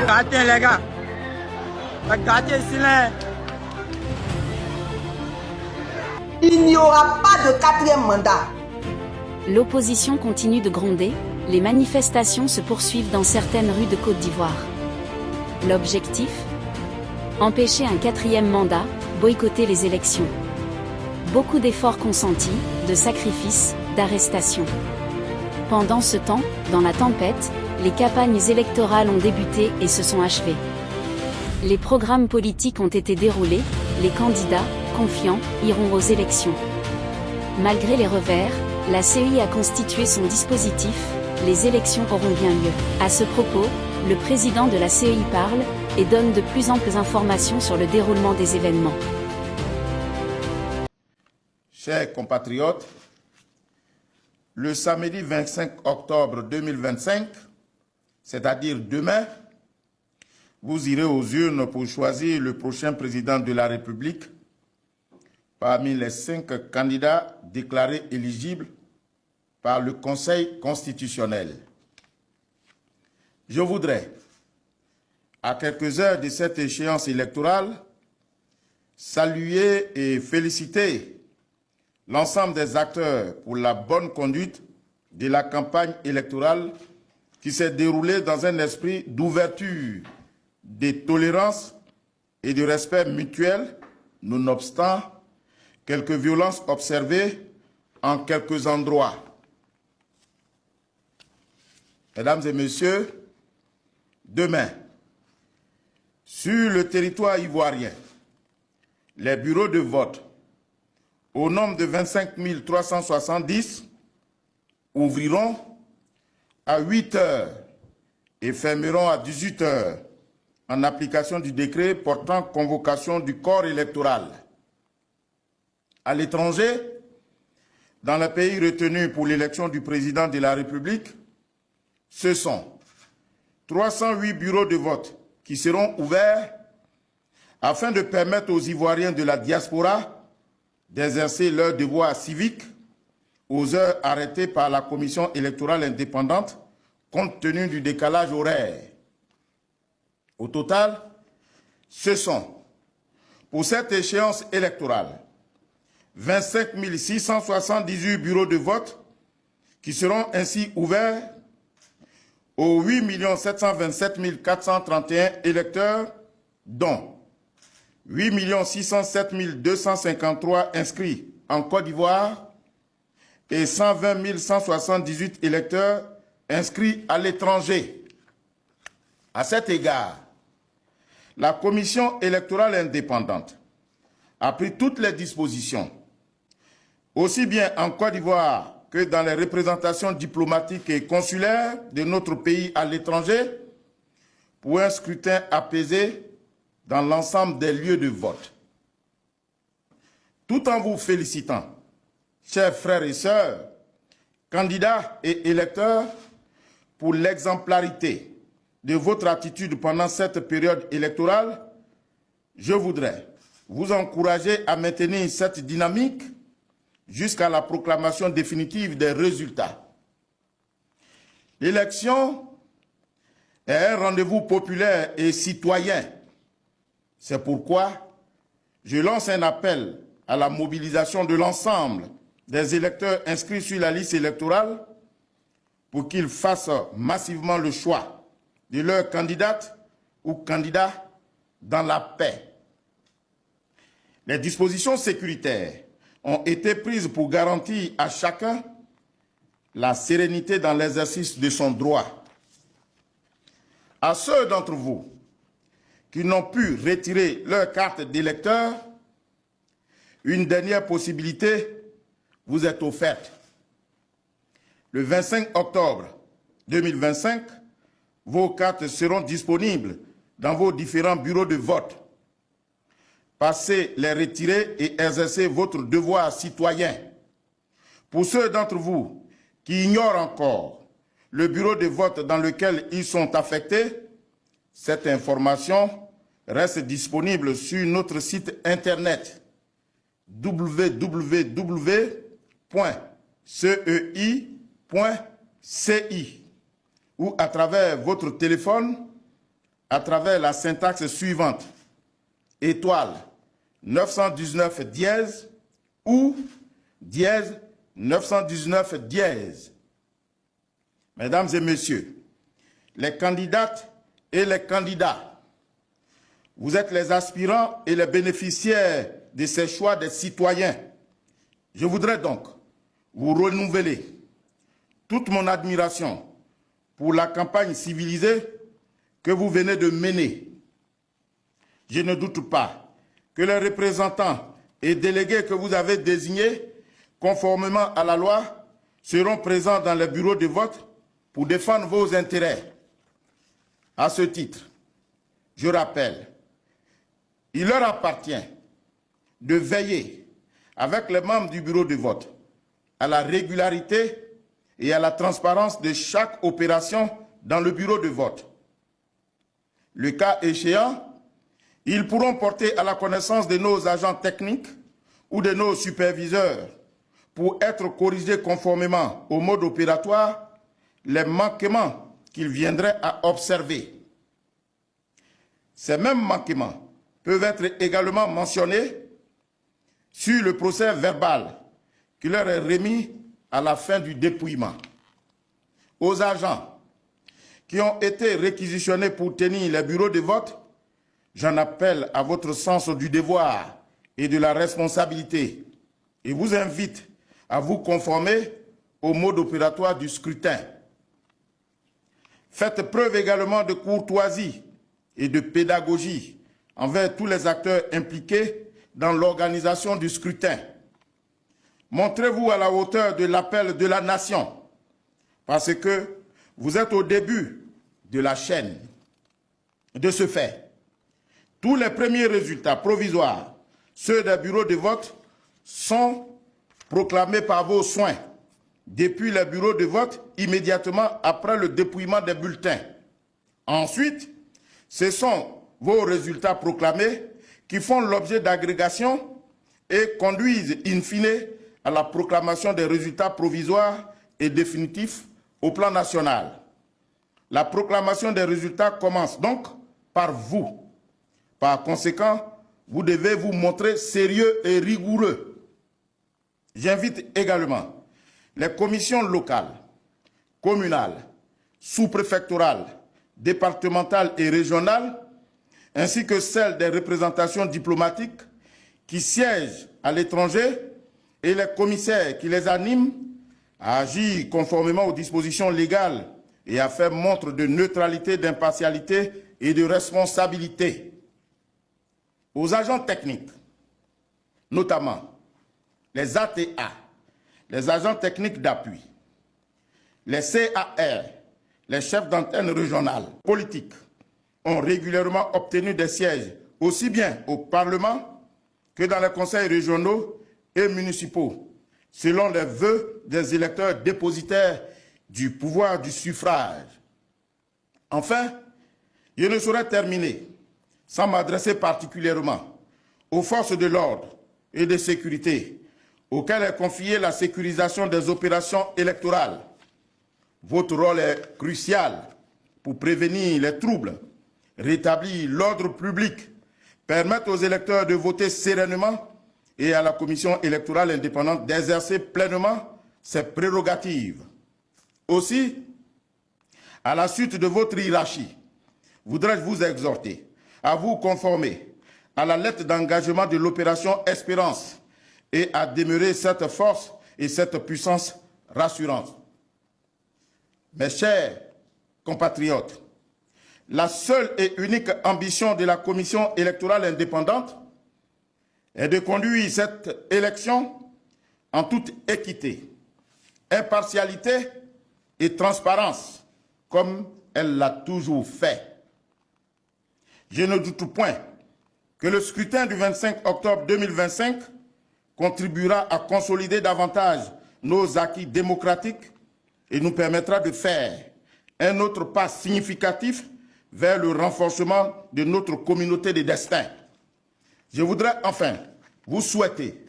Gâtez les gars. Gâtez ici là. Il n'y aura pas de quatrième mandat. L'opposition continue de gronder, les manifestations se poursuivent dans certaines rues de Côte d'Ivoire. L'objectif ? Empêcher un quatrième mandat, boycotter les élections. Beaucoup d'efforts consentis, de sacrifices, d'arrestations. Pendant ce temps, dans la tempête, les campagnes électorales ont débuté et se sont achevées. Les programmes politiques ont été déroulés, les candidats, confiants, iront aux élections. Malgré les revers, la CEI a constitué son dispositif, les élections auront bien lieu. À ce propos, le président de la CEI parle et donne de plus amples informations sur le déroulement des événements. Chers compatriotes, le samedi 25 octobre 2025, c'est-à-dire demain, vous irez aux urnes pour choisir le prochain président de la République parmi les 5 candidats déclarés éligibles par le Conseil constitutionnel. Je voudrais, à quelques heures de cette échéance électorale, saluer et féliciter l'ensemble des acteurs pour la bonne conduite de la campagne électorale qui s'est déroulée dans un esprit d'ouverture, de tolérance et de respect mutuel, nonobstant quelques violences observées en quelques endroits. Mesdames et messieurs, demain, sur le territoire ivoirien, les bureaux de vote, au nombre de 25 370, ouvriront à 8 heures et fermeront à 18 heures en application du décret portant convocation du corps électoral. À l'étranger, dans les pays retenus pour l'élection du président de la République, ce sont 308 bureaux de vote qui seront ouverts afin de permettre aux Ivoiriens de la diaspora d'exercer leur devoir civique aux heures arrêtées par la Commission électorale indépendante compte tenu du décalage horaire. Au total, ce sont, pour cette échéance électorale, 25 678 bureaux de vote qui seront ainsi ouverts aux 8 727 431 électeurs, dont 8 607 253 inscrits en Côte d'Ivoire et 120 178 électeurs inscrits à l'étranger. À cet égard, la Commission électorale indépendante a pris toutes les dispositions, aussi bien en Côte d'Ivoire que dans les représentations diplomatiques et consulaires de notre pays à l'étranger, pour un scrutin apaisé dans l'ensemble des lieux de vote. Tout en vous félicitant, chers frères et sœurs, candidats et électeurs, pour l'exemplarité de votre attitude pendant cette période électorale, je voudrais vous encourager à maintenir cette dynamique jusqu'à la proclamation définitive des résultats. L'élection est un rendez-vous populaire et citoyen. C'est pourquoi je lance un appel à la mobilisation de l'ensemble des électeurs inscrits sur la liste électorale pour qu'ils fassent massivement le choix de leur candidate ou candidat dans la paix. Les dispositions sécuritaires ont été prises pour garantir à chacun la sérénité dans l'exercice de son droit. À ceux d'entre vous qui n'ont pu retirer leur carte d'électeur, une dernière possibilité vous est offerte. Le 25 octobre 2025, vos cartes seront disponibles dans vos différents bureaux de vote. Passez les retirer et exercez votre devoir citoyen. Pour ceux d'entre vous qui ignorent encore le bureau de vote dans lequel ils sont affectés, cette information reste disponible sur notre site internet www.cei.ca. CI ou à travers votre téléphone, à travers la syntaxe suivante, étoile 919 dièse ou dièse 919 dièse. Mesdames et messieurs, les candidates et les candidats, vous êtes les aspirants et les bénéficiaires de ces choix des citoyens. Je voudrais donc vous renouveler toute mon admiration pour la campagne civilisée que vous venez de mener. Je ne doute pas que les représentants et délégués que vous avez désignés, conformément à la loi, seront présents dans les bureaux de vote pour défendre vos intérêts. À ce titre, je rappelle, il leur appartient de veiller avec les membres du bureau de vote à la régularité et à la transparence de chaque opération dans le bureau de vote. Le cas échéant, ils pourront porter à la connaissance de nos agents techniques ou de nos superviseurs pour être corrigés conformément au mode opératoire les manquements qu'ils viendraient à observer. Ces mêmes manquements peuvent être également mentionnés sur le procès verbal qui leur est remis à la fin du dépouillement. Aux agents qui ont été réquisitionnés pour tenir les bureaux de vote, j'en appelle à votre sens du devoir et de la responsabilité et vous invite à vous conformer au mode opératoire du scrutin. Faites preuve également de courtoisie et de pédagogie envers tous les acteurs impliqués dans l'organisation du scrutin. Montrez-vous à la hauteur de l'appel de la nation, parce que vous êtes au début de la chaîne. De ce fait, tous les premiers résultats provisoires, ceux des bureaux de vote, sont proclamés par vos soins depuis les bureaux de vote immédiatement après le dépouillement des bulletins. Ensuite, ce sont vos résultats proclamés qui font l'objet d'agrégation et conduisent in fine à la proclamation des résultats provisoires et définitifs au plan national. La proclamation des résultats commence donc par vous. Par conséquent, vous devez vous montrer sérieux et rigoureux. J'invite également les commissions locales, communales, sous-préfectorales, départementales et régionales, ainsi que celles des représentations diplomatiques qui siègent à l'étranger et les commissaires qui les animent à agir conformément aux dispositions légales et à faire montre de neutralité, d'impartialité et de responsabilité. Aux agents techniques, notamment les ATA, les agents techniques d'appui, les CAR, les chefs d'antenne régionales politiques, ont régulièrement obtenu des sièges aussi bien au Parlement que dans les conseils régionaux et municipaux, selon les vœux des électeurs dépositaires du pouvoir du suffrage. Enfin, je ne saurais terminer sans m'adresser particulièrement aux forces de l'ordre et de sécurité, auxquelles est confiée la sécurisation des opérations électorales. Votre rôle est crucial pour prévenir les troubles, rétablir l'ordre public, permettre aux électeurs de voter sereinement et à la Commission électorale indépendante d'exercer pleinement ses prérogatives. Aussi, à la suite de votre hiérarchie, voudrais-je vous exhorter à vous conformer à la lettre d'engagement de l'opération Espérance et à demeurer cette force et cette puissance rassurante. Mes chers compatriotes, la seule et unique ambition de la Commission électorale indépendante est de conduire cette élection en toute équité, impartialité et transparence, comme elle l'a toujours fait. Je ne doute point que le scrutin du 25 octobre 2025 contribuera à consolider davantage nos acquis démocratiques et nous permettra de faire un autre pas significatif vers le renforcement de notre communauté de destin. Je voudrais enfin vous souhaiter,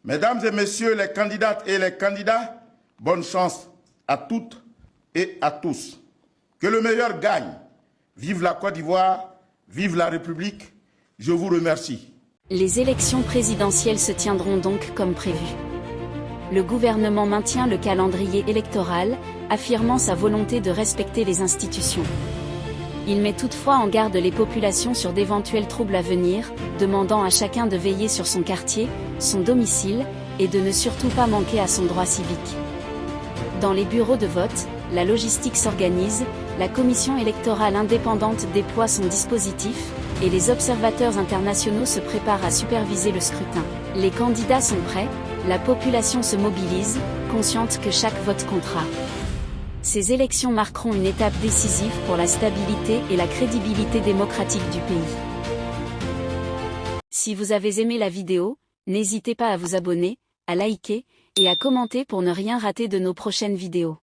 mesdames et messieurs les candidates et les candidats, bonne chance à toutes et à tous. Que le meilleur gagne. Vive la Côte d'Ivoire, vive la République. Je vous remercie. Les élections présidentielles se tiendront donc comme prévu. Le gouvernement maintient le calendrier électoral, affirmant sa volonté de respecter les institutions. Il met toutefois en garde les populations sur d'éventuels troubles à venir, demandant à chacun de veiller sur son quartier, son domicile, et de ne surtout pas manquer à son droit civique. Dans les bureaux de vote, la logistique s'organise, la commission électorale indépendante déploie son dispositif, et les observateurs internationaux se préparent à superviser le scrutin. Les candidats sont prêts, la population se mobilise, consciente que chaque vote comptera. Ces élections marqueront une étape décisive pour la stabilité et la crédibilité démocratique du pays. Si vous avez aimé la vidéo, n'hésitez pas à vous abonner, à liker, et à commenter pour ne rien rater de nos prochaines vidéos.